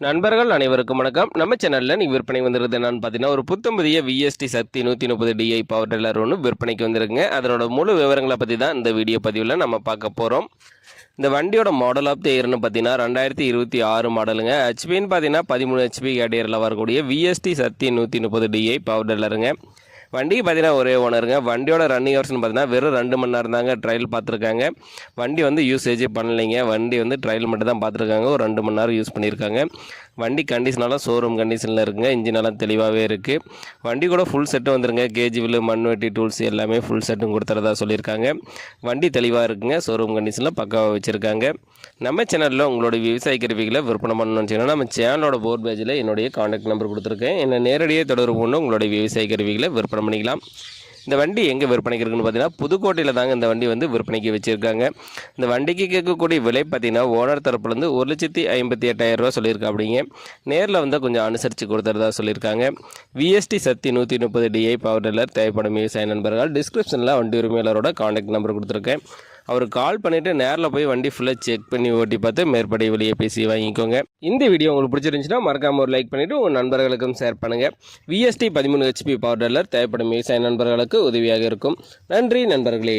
நண்பர்கள் அனைவருக்கும் வணக்கம். நம்ம சேனலில் நீங்கள் விற்பனை வந்துருது என்னன்னு பார்த்தீங்கன்னா, ஒரு புத்தம்பதிய விஎஸ்டி சக்தி 130 டிஐ பவர் டில்லர் ஒன்று விற்பனைக்கு வந்துருக்குங்க. அதனோட முழு விவரங்களை பற்றி தான் இந்த வீடியோ பதிவில் நம்ம பார்க்க போகிறோம். இந்த வண்டியோட மாடல் ஆஃப் த இயர்னு பார்த்தீங்கன்னா 2026 மாடலுங்க. ஹெச்பின்னு பார்த்தீங்கன்னா 13 ஹெச்பி கேடியரில் வரக்கூடிய விஎஸ்டி சக்தி 130 டிஐ பவர் டில்லருங்க. வண்டிக்கு பார்த்தீங்கன்னா ஒரே ஓனருங்க. வண்டியோட ரன்னிங் ஹவர்ஸ்னு பார்த்தீங்கன்னா வெறும் 2 மணி நேரம் தாங்க ட்ரையல் பார்த்துருக்காங்க. வண்டி வந்து யூசேஜே பண்ணலைங்க. வண்டி வந்து ட்ரையல் மட்டும் தான் பார்த்துருக்காங்க. ஒரு 2 மணி நேரம் யூஸ் பண்ணியிருக்காங்க. வண்டி கண்டிஷனாலாம் ஷோரூம் கண்டிஷனில் இருக்குங்க. இன்ஜினெல்லாம் தெளிவாகவே இருக்குது. வண்டி கூட ஃபுல் செட்டு வந்துருங்க. கேஜிவில் மண்வெட்டி டூல்ஸ் எல்லாமே ஃபுல் செட்டும் கொடுத்துறதா சொல்லியிருக்காங்க. வண்டி தெளிவாக இருக்குங்க. ஷோரூம் கண்டிஷனில் பக்காவாக வச்சுருக்காங்க. நம்ம சேனலில் உங்களோட விவசாய கருவிகளை விற்பனை பண்ணணும்னு சொன்னால் நம்ம சேனலோட போர்ட் பேஜில் என்னுடைய காண்டாக்ட் நம்பர் கொடுத்துருக்கேன். என்னை நேரடியாக தொடர்பு கொண்டு உங்களுடைய விவசாய கருவிகளை விற்பனை பண்ணிக்கலாம். இந்த வண்டி எங்கே விற்பனைக்கு இருக்குன்னு பார்த்தீங்கன்னா புதுக்கோட்டையில் தாங்க இந்த வண்டி வந்து விற்பனைக்கு வச்சுருக்காங்க. இந்த வண்டிக்கு கேட்கக்கூடிய விலை பார்த்தீங்கன்னா ஓனர் தரப்புலேருந்து 1,58,000 ரூபா சொல்லியிருக்கா. அப்படிங்க நேரில் வந்து கொஞ்சம் அனுசரித்து கொடுத்துறதா சொல்லியிருக்காங்க. விஎஸ்டி சக்தி 130 டிஐ பவர் டில்லர் தேவைப்படும் விவசாய நண்பர்கள் டிஸ்கிரிப்ஷனில் வண்டி உரிமையாளரோட காண்டாக்ட் நம்பர் கொடுத்துருக்கேன். அவருக்கு கால் பண்ணிவிட்டு நேரில் போய் வண்டி ஃபுல்லாக செக் பண்ணி ஓட்டி பார்த்து மேற்படி வெளியே பேசி வாங்கிக்கோங்க. இந்த வீடியோ உங்களுக்கு பிடிச்சிருந்துச்சுன்னா மறக்காமல் ஒரு லைக் பண்ணிவிட்டு உங்கள் நண்பர்களுக்கும் ஷேர் பண்ணுங்கள். விஎஸ்டி 13 ஹெச்பி பவர் டில்லர் தேவைப்படும் விவசாய நண்பர்களுக்கு உதவியாக இருக்கும். நன்றி நண்பர்களே.